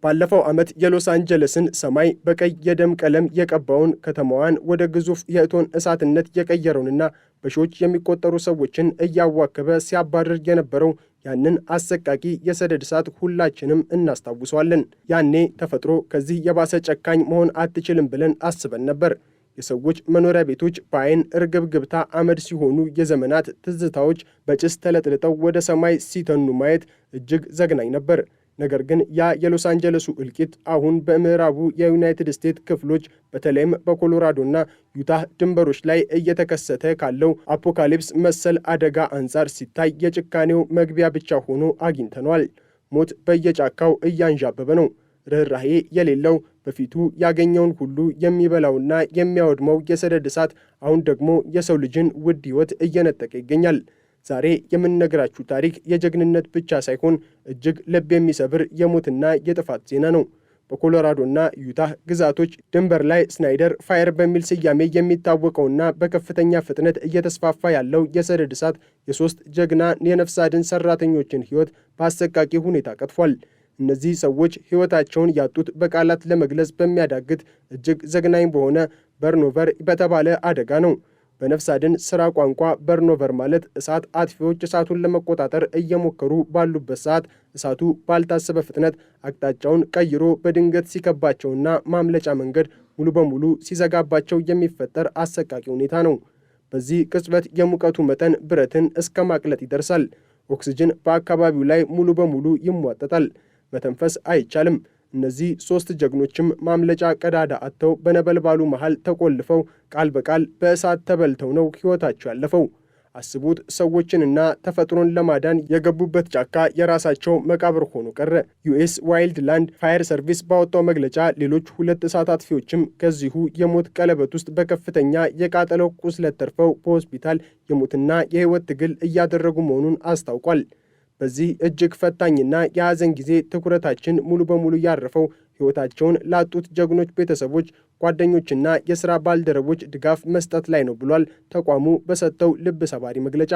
ባለፈው ዓመት የሎስ አንጀለስን ሰማይ በቀይ የደም ቀለም የቀባውን ከተማዋን ወደ ግዙፍ የእቶን እሳትነት የቀየረውንና በሺዎች የሚቆጠሩ ሰዎችን እያዋከበ ሲያባርር የነበረው ያንን አሰቃቂ የሰደድ እሳት ሁላችንም እናስታውሰዋለን። ያኔ ተፈጥሮ ከዚህ የባሰ ጨካኝ መሆን አትችልም ብለን አስበን ነበር። የሰዎች መኖሪያ ቤቶች በአይን ርግብግብታ አመድ ሲሆኑ፣ የዘመናት ትዝታዎች በጭስ ተለጥልጠው ወደ ሰማይ ሲተኑ ማየት እጅግ ዘግናኝ ነበር። ነገር ግን ያ የሎስ አንጀለሱ እልቂት አሁን በምዕራቡ የዩናይትድ ስቴትስ ክፍሎች በተለይም በኮሎራዶና ዩታህ ድንበሮች ላይ እየተከሰተ ካለው አፖካሊፕስ መሰል አደጋ አንጻር ሲታይ የጭካኔው መግቢያ ብቻ ሆኖ አግኝተነዋል። ሞት በየጫካው እያንዣበበ ነው። ርኅራኄ የሌለው በፊቱ ያገኘውን ሁሉ የሚበላውና የሚያወድመው የሰደድ እሳት አሁን ደግሞ የሰው ልጅን ውድ ሕይወት እየነጠቀ ይገኛል። ዛሬ የምንነግራችሁ ታሪክ የጀግንነት ብቻ ሳይሆን እጅግ ልብ የሚሰብር የሞትና የጥፋት ዜና ነው። በኮሎራዶና ዩታህ ግዛቶች ድንበር ላይ ስናይደር ፋየር በሚል ስያሜ የሚታወቀውና በከፍተኛ ፍጥነት እየተስፋፋ ያለው የሰደድ እሳት የሶስት ጀግና የነፍስ አድን ሰራተኞችን ሕይወት በአሰቃቂ ሁኔታ ቀጥፏል። እነዚህ ሰዎች ሕይወታቸውን ያጡት በቃላት ለመግለጽ በሚያዳግት እጅግ ዘግናኝ በሆነ በርኖቨር በተባለ አደጋ ነው። በነፍስ አድን ሥራ ቋንቋ በርኖቨር ማለት እሳት አጥፊዎች እሳቱን ለመቆጣጠር እየሞከሩ ባሉበት ሰዓት እሳቱ ባልታሰበ ፍጥነት አቅጣጫውን ቀይሮ በድንገት ሲከባቸውና ማምለጫ መንገድ ሙሉ በሙሉ ሲዘጋባቸው የሚፈጠር አሰቃቂ ሁኔታ ነው። በዚህ ቅጽበት የሙቀቱ መጠን ብረትን እስከ ማቅለጥ ይደርሳል። ኦክስጅን በአካባቢው ላይ ሙሉ በሙሉ ይሟጠጣል። መተንፈስ አይቻልም። እነዚህ ሶስት ጀግኖችም ማምለጫ ቀዳዳ አጥተው በነበልባሉ መሃል ተቆልፈው ቃል በቃል በእሳት ተበልተው ነው ሕይወታቸው ያለፈው። አስቡት፣ ሰዎችንና ተፈጥሮን ለማዳን የገቡበት ጫካ የራሳቸው መቃብር ሆኖ ቀረ። ዩኤስ ዋይልድ ላንድ ፋየር ሰርቪስ ባወጣው መግለጫ ሌሎች ሁለት እሳት አጥፊዎችም ከዚሁ የሞት ቀለበት ውስጥ በከፍተኛ የቃጠለው ቁስለት ተርፈው በሆስፒታል የሞትና የሕይወት ትግል እያደረጉ መሆኑን አስታውቋል። በዚህ እጅግ ፈታኝና የሐዘን ጊዜ ትኩረታችን ሙሉ በሙሉ ያረፈው ሕይወታቸውን ላጡት ጀግኖች ቤተሰቦች፣ ጓደኞችና የሥራ ባልደረቦች ድጋፍ መስጠት ላይ ነው ብሏል ተቋሙ በሰጠው ልብ ሰባሪ መግለጫ።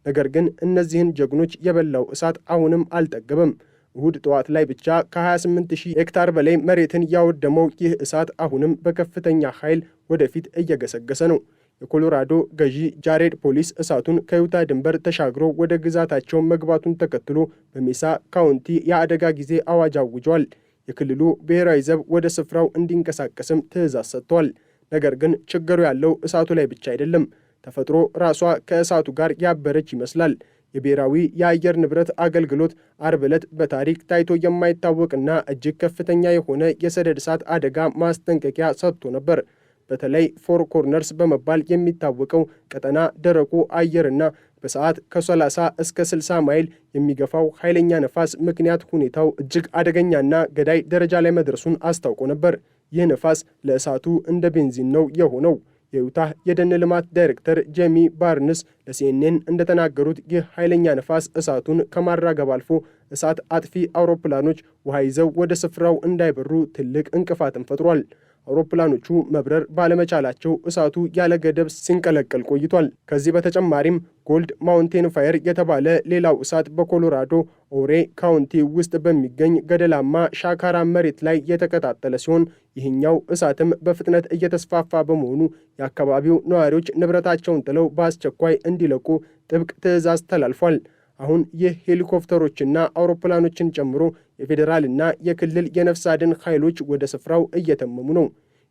ነገር ግን እነዚህን ጀግኖች የበላው እሳት አሁንም አልጠገበም። እሁድ ጠዋት ላይ ብቻ ከ28,000 ሄክታር በላይ መሬትን ያወደመው ይህ እሳት አሁንም በከፍተኛ ኃይል ወደፊት እየገሰገሰ ነው። የኮሎራዶ ገዢ ጃሬድ ፖሊስ እሳቱን ከዩታ ድንበር ተሻግሮ ወደ ግዛታቸው መግባቱን ተከትሎ በሜሳ ካውንቲ የአደጋ ጊዜ አዋጅ አውጇል። የክልሉ ብሔራዊ ዘብ ወደ ስፍራው እንዲንቀሳቀስም ትዕዛዝ ሰጥቷል። ነገር ግን ችግሩ ያለው እሳቱ ላይ ብቻ አይደለም። ተፈጥሮ ራሷ ከእሳቱ ጋር ያበረች ይመስላል። የብሔራዊ የአየር ንብረት አገልግሎት አርብ ዕለት በታሪክ ታይቶ የማይታወቅና እጅግ ከፍተኛ የሆነ የሰደድ እሳት አደጋ ማስጠንቀቂያ ሰጥቶ ነበር። በተለይ ፎር ኮርነርስ በመባል የሚታወቀው ቀጠና ደረቁ አየርና በሰዓት ከ30 እስከ 60 ማይል የሚገፋው ኃይለኛ ነፋስ ምክንያት ሁኔታው እጅግ አደገኛና ገዳይ ደረጃ ላይ መድረሱን አስታውቆ ነበር። ይህ ነፋስ ለእሳቱ እንደ ቤንዚን ነው የሆነው። የዩታህ የደን ልማት ዳይሬክተር ጄሚ ባርንስ ለሲኤንኤን እንደተናገሩት ይህ ኃይለኛ ነፋስ እሳቱን ከማራገብ አልፎ እሳት አጥፊ አውሮፕላኖች ውሃ ይዘው ወደ ስፍራው እንዳይበሩ ትልቅ እንቅፋትን ፈጥሯል። አውሮፕላኖቹ መብረር ባለመቻላቸው እሳቱ ያለ ገደብ ሲንቀለቀል ቆይቷል። ከዚህ በተጨማሪም ጎልድ ማውንቴን ፋየር የተባለ ሌላው እሳት በኮሎራዶ ኦሬ ካውንቲ ውስጥ በሚገኝ ገደላማ ሻካራ መሬት ላይ የተቀጣጠለ ሲሆን ይህኛው እሳትም በፍጥነት እየተስፋፋ በመሆኑ የአካባቢው ነዋሪዎች ንብረታቸውን ጥለው በአስቸኳይ እንዲለቁ ጥብቅ ትዕዛዝ ተላልፏል። አሁን ይህ ሄሊኮፕተሮችና አውሮፕላኖችን ጨምሮ የፌዴራልና የክልል የነፍስ አድን ኃይሎች ወደ ስፍራው እየተመሙ ነው።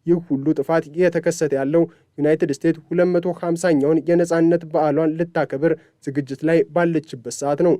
ይህ ሁሉ ጥፋት የተከሰተ ያለው ዩናይትድ ስቴትስ 250ኛውን የነጻነት በዓሏን ልታከብር ዝግጅት ላይ ባለችበት ሰዓት ነው።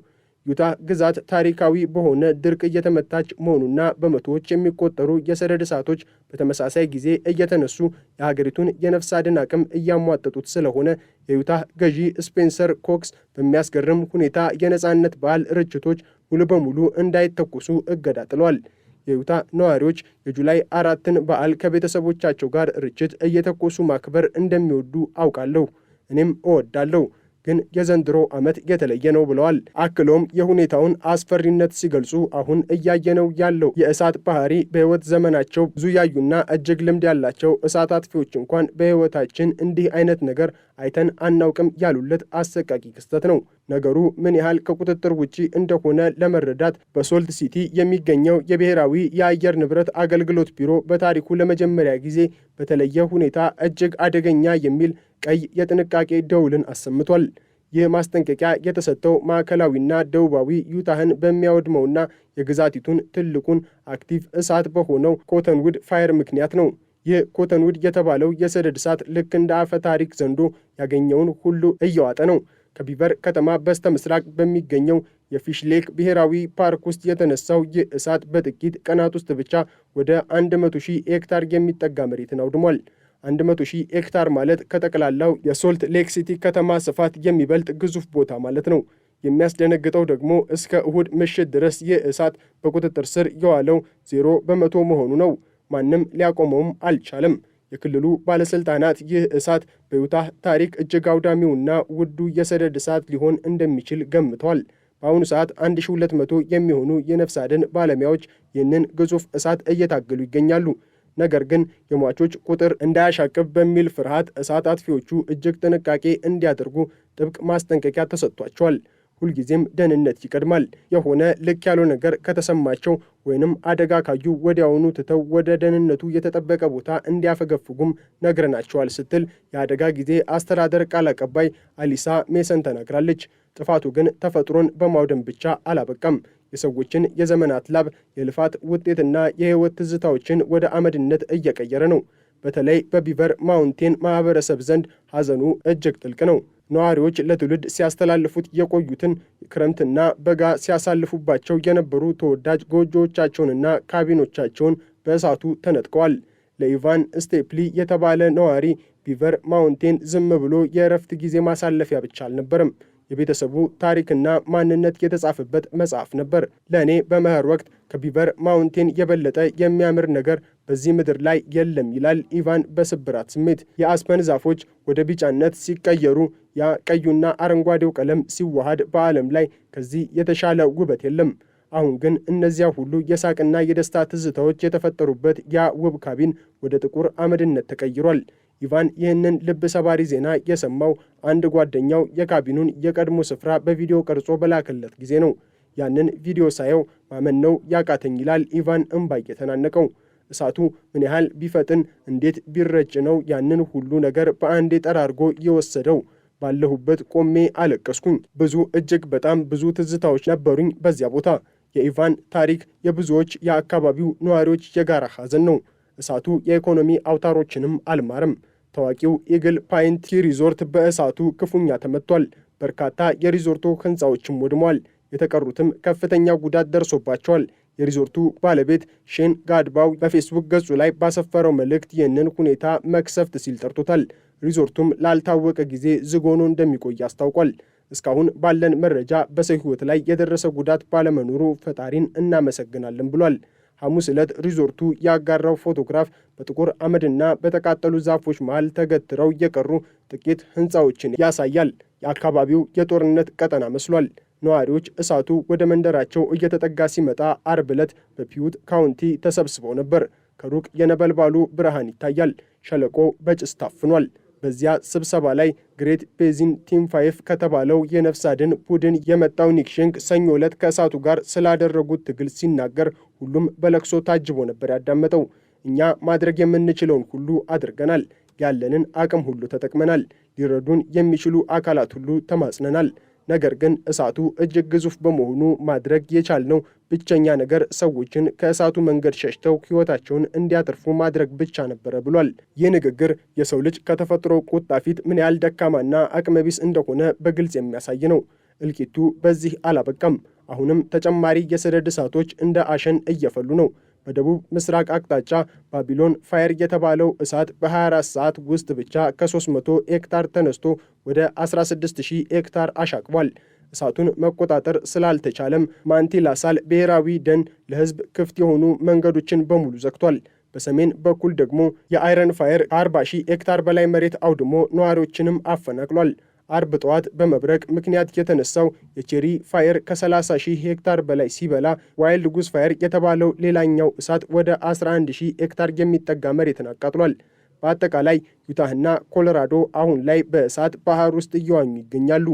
ዩታ ግዛት ታሪካዊ በሆነ ድርቅ እየተመታች መሆኑና በመቶዎች የሚቆጠሩ የሰደድ እሳቶች በተመሳሳይ ጊዜ እየተነሱ የሀገሪቱን የነፍስ አድን አቅም እያሟጠጡት ስለሆነ የዩታ ገዢ ስፔንሰር ኮክስ በሚያስገርም ሁኔታ የነጻነት በዓል ርችቶች ሙሉ በሙሉ እንዳይተኮሱ እገዳ ጥለዋል። የዩታ ነዋሪዎች የጁላይ 4ን በዓል ከቤተሰቦቻቸው ጋር ርችት እየተኮሱ ማክበር እንደሚወዱ አውቃለሁ። እኔም እወዳለሁ። ግን የዘንድሮ ዓመት የተለየ ነው ብለዋል። አክሎም የሁኔታውን አስፈሪነት ሲገልጹ አሁን እያየነው ያለው የእሳት ባህሪ በሕይወት ዘመናቸው ብዙ ያዩና እጅግ ልምድ ያላቸው እሳት አጥፊዎች እንኳን በሕይወታችን እንዲህ አይነት ነገር አይተን አናውቅም ያሉለት አሰቃቂ ክስተት ነው። ነገሩ ምን ያህል ከቁጥጥር ውጪ እንደሆነ ለመረዳት በሶልት ሲቲ የሚገኘው የብሔራዊ የአየር ንብረት አገልግሎት ቢሮ በታሪኩ ለመጀመሪያ ጊዜ በተለየ ሁኔታ እጅግ አደገኛ የሚል ቀይ የጥንቃቄ ደውልን አሰምቷል። ይህ ማስጠንቀቂያ የተሰጠው ማዕከላዊና ደቡባዊ ዩታህን በሚያወድመውና የግዛቲቱን ትልቁን አክቲቭ እሳት በሆነው ኮተንውድ ፋየር ምክንያት ነው። ይህ ኮተንውድ የተባለው የሰደድ እሳት ልክ እንደ አፈ ታሪክ ዘንዶ ያገኘውን ሁሉ እየዋጠ ነው። ከቢቨር ከተማ በስተ ምስራቅ በሚገኘው የፊሽ ሌክ ብሔራዊ ፓርክ ውስጥ የተነሳው ይህ እሳት በጥቂት ቀናት ውስጥ ብቻ ወደ 100,000 ሄክታር የሚጠጋ መሬትን አውድሟል። 100,000 ሄክታር ማለት ከጠቅላላው የሶልት ሌክ ሲቲ ከተማ ስፋት የሚበልጥ ግዙፍ ቦታ ማለት ነው። የሚያስደነግጠው ደግሞ እስከ እሁድ ምሽት ድረስ ይህ እሳት በቁጥጥር ስር የዋለው 0% መሆኑ ነው። ማንም ሊያቆመውም አልቻለም። የክልሉ ባለሥልጣናት ይህ እሳት በዩታህ ታሪክ እጅግ አውዳሚውና ውዱ የሰደድ እሳት ሊሆን እንደሚችል ገምተዋል። በአሁኑ ሰዓት 1200 የሚሆኑ የነፍስ አድን ባለሙያዎች ይህንን ግዙፍ እሳት እየታገሉ ይገኛሉ። ነገር ግን የሟቾች ቁጥር እንዳያሻቅብ በሚል ፍርሃት እሳት አጥፊዎቹ እጅግ ጥንቃቄ እንዲያደርጉ ጥብቅ ማስጠንቀቂያ ተሰጥቷቸዋል። ሁልጊዜም ደህንነት ይቀድማል። የሆነ ልክ ያለው ነገር ከተሰማቸው ወይንም አደጋ ካዩ ወዲያውኑ ትተው ወደ ደህንነቱ የተጠበቀ ቦታ እንዲያፈገፍጉም ነግረናቸዋል ስትል የአደጋ ጊዜ አስተዳደር ቃል አቀባይ አሊሳ ሜሰን ተናግራለች። ጥፋቱ ግን ተፈጥሮን በማውደም ብቻ አላበቃም። የሰዎችን የዘመናት ላብ፣ የልፋት ውጤትና የሕይወት ትዝታዎችን ወደ አመድነት እየቀየረ ነው። በተለይ በቢቨር ማውንቴን ማህበረሰብ ዘንድ ሐዘኑ እጅግ ጥልቅ ነው። ነዋሪዎች ለትውልድ ሲያስተላልፉት የቆዩትን ክረምትና በጋ ሲያሳልፉባቸው የነበሩ ተወዳጅ ጎጆዎቻቸውንና ካቢኖቻቸውን በእሳቱ ተነጥቀዋል። ለኢቫን ስቴፕሊ የተባለ ነዋሪ ቢቨር ማውንቴን ዝም ብሎ የእረፍት ጊዜ ማሳለፊያ ብቻ አልነበረም። የቤተሰቡ ታሪክና ማንነት የተጻፈበት መጽሐፍ ነበር። ለእኔ በመኸር ወቅት ከቢቨር ማውንቴን የበለጠ የሚያምር ነገር በዚህ ምድር ላይ የለም ይላል ኢቫን በስብራት ስሜት። የአስፐን ዛፎች ወደ ቢጫነት ሲቀየሩ፣ ያ ቀዩና አረንጓዴው ቀለም ሲዋሃድ በዓለም ላይ ከዚህ የተሻለ ውበት የለም። አሁን ግን እነዚያ ሁሉ የሳቅና የደስታ ትዝታዎች የተፈጠሩበት ያ ውብ ካቢን ወደ ጥቁር አመድነት ተቀይሯል። ኢቫን ይህንን ልብ ሰባሪ ዜና የሰማው አንድ ጓደኛው የካቢኑን የቀድሞ ስፍራ በቪዲዮ ቀርጾ በላከለት ጊዜ ነው። ያንን ቪዲዮ ሳየው ማመን ነው ያቃተኝ ይላል ኢቫን እምባ እየተናነቀው። እሳቱ ምን ያህል ቢፈጥን እንዴት ቢረጭ ነው ያንን ሁሉ ነገር በአንዴ ጠራርጎ የወሰደው? ባለሁበት ቆሜ አለቀስኩኝ። ብዙ እጅግ በጣም ብዙ ትዝታዎች ነበሩኝ በዚያ ቦታ። የኢቫን ታሪክ የብዙዎች የአካባቢው ነዋሪዎች የጋራ ሐዘን ነው። እሳቱ የኢኮኖሚ አውታሮችንም አልማረም። ታዋቂው ኢግል ፓይንት ሪዞርት በእሳቱ ክፉኛ ተመቷል። በርካታ የሪዞርቱ ሕንፃዎችም ወድመዋል። የተቀሩትም ከፍተኛ ጉዳት ደርሶባቸዋል። የሪዞርቱ ባለቤት ሼን ጋድባው በፌስቡክ ገጹ ላይ ባሰፈረው መልእክት ይህንን ሁኔታ መክሰፍት ሲል ጠርቶታል። ሪዞርቱም ላልታወቀ ጊዜ ዝግ ሆኖ እንደሚቆይ አስታውቋል። እስካሁን ባለን መረጃ በሰው ሕይወት ላይ የደረሰ ጉዳት ባለመኖሩ ፈጣሪን እናመሰግናለን ብሏል። ሐሙስ ዕለት ሪዞርቱ ያጋራው ፎቶግራፍ በጥቁር አመድና በተቃጠሉ ዛፎች መሃል ተገትረው የቀሩ ጥቂት ሕንፃዎችን ያሳያል። የአካባቢው የጦርነት ቀጠና መስሏል። ነዋሪዎች እሳቱ ወደ መንደራቸው እየተጠጋ ሲመጣ አርብ ዕለት በፒዩት ካውንቲ ተሰብስበው ነበር። ከሩቅ የነበልባሉ ብርሃን ይታያል። ሸለቆ በጭስ ታፍኗል። በዚያ ስብሰባ ላይ ግሬት ቤዚን ቲም 5 ከተባለው የነፍስ አድን ቡድን የመጣው ኒክ ሼንክ ሰኞ ዕለት ከእሳቱ ጋር ስላደረጉት ትግል ሲናገር ሁሉም በለቅሶ ታጅቦ ነበር ያዳመጠው። እኛ ማድረግ የምንችለውን ሁሉ አድርገናል። ያለንን አቅም ሁሉ ተጠቅመናል። ሊረዱን የሚችሉ አካላት ሁሉ ተማጽነናል። ነገር ግን እሳቱ እጅግ ግዙፍ በመሆኑ ማድረግ የቻልነው ብቸኛ ነገር ሰዎችን ከእሳቱ መንገድ ሸሽተው ሕይወታቸውን እንዲያተርፉ ማድረግ ብቻ ነበረ ብሏል። ይህ ንግግር የሰው ልጅ ከተፈጥሮ ቁጣ ፊት ምን ያህል ደካማና አቅመቢስ እንደሆነ በግልጽ የሚያሳይ ነው። እልቂቱ በዚህ አላበቃም። አሁንም ተጨማሪ የሰደድ እሳቶች እንደ አሸን እየፈሉ ነው። በደቡብ ምስራቅ አቅጣጫ ባቢሎን ፋየር የተባለው እሳት በ24 ሰዓት ውስጥ ብቻ ከ300 ሄክታር ተነስቶ ወደ 16000 ሄክታር አሻቅቧል። እሳቱን መቆጣጠር ስላልተቻለም ማንቲላሳል ብሔራዊ ደን ለሕዝብ ክፍት የሆኑ መንገዶችን በሙሉ ዘግቷል። በሰሜን በኩል ደግሞ የአይረን ፋየር 40,000 ሄክታር በላይ መሬት አውድሞ ነዋሪዎችንም አፈናቅሏል። አርብ ጠዋት በመብረቅ ምክንያት የተነሳው የቼሪ ፋየር ከ30,000 ሄክታር በላይ ሲበላ ዋይልድ ጉዝ ፋየር የተባለው ሌላኛው እሳት ወደ 11,000 ሄክታር የሚጠጋ መሬትን አቃጥሏል። በአጠቃላይ ዩታህና ኮሎራዶ አሁን ላይ በእሳት ባህር ውስጥ እየዋኙ ይገኛሉ።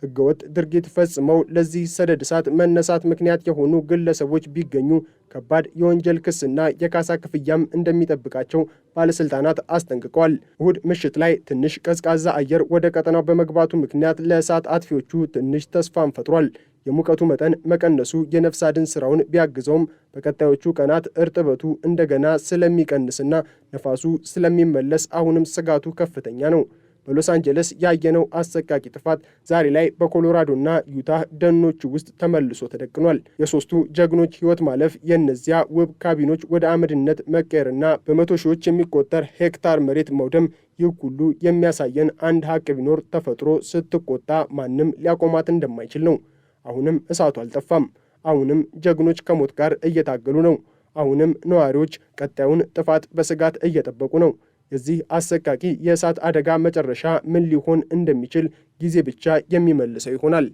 ህገወጥ ድርጊት ፈጽመው ለዚህ ሰደድ እሳት መነሳት ምክንያት የሆኑ ግለሰቦች ቢገኙ ከባድ የወንጀል ክስና የካሳ ክፍያም እንደሚጠብቃቸው ባለስልጣናት አስጠንቅቀዋል። እሁድ ምሽት ላይ ትንሽ ቀዝቃዛ አየር ወደ ቀጠናው በመግባቱ ምክንያት ለእሳት አጥፊዎቹ ትንሽ ተስፋን ፈጥሯል። የሙቀቱ መጠን መቀነሱ የነፍስ አድን ስራውን ቢያግዘውም በቀጣዮቹ ቀናት እርጥበቱ እንደገና ስለሚቀንስና ነፋሱ ስለሚመለስ አሁንም ስጋቱ ከፍተኛ ነው። በሎስ አንጀለስ ያየነው አሰቃቂ ጥፋት ዛሬ ላይ በኮሎራዶና ዩታህ ደኖች ውስጥ ተመልሶ ተደቅኗል። የሶስቱ ጀግኖች ህይወት ማለፍ፣ የእነዚያ ውብ ካቢኖች ወደ አመድነት መቀየርና በመቶ ሺዎች የሚቆጠር ሄክታር መሬት መውደም፣ ይህ ሁሉ የሚያሳየን አንድ ሀቅ ቢኖር ተፈጥሮ ስትቆጣ ማንም ሊያቆማት እንደማይችል ነው። አሁንም እሳቱ አልጠፋም። አሁንም ጀግኖች ከሞት ጋር እየታገሉ ነው። አሁንም ነዋሪዎች ቀጣዩን ጥፋት በስጋት እየጠበቁ ነው። የዚህ አሰቃቂ የእሳት አደጋ መጨረሻ ምን ሊሆን እንደሚችል ጊዜ ብቻ የሚመልሰው ይሆናል።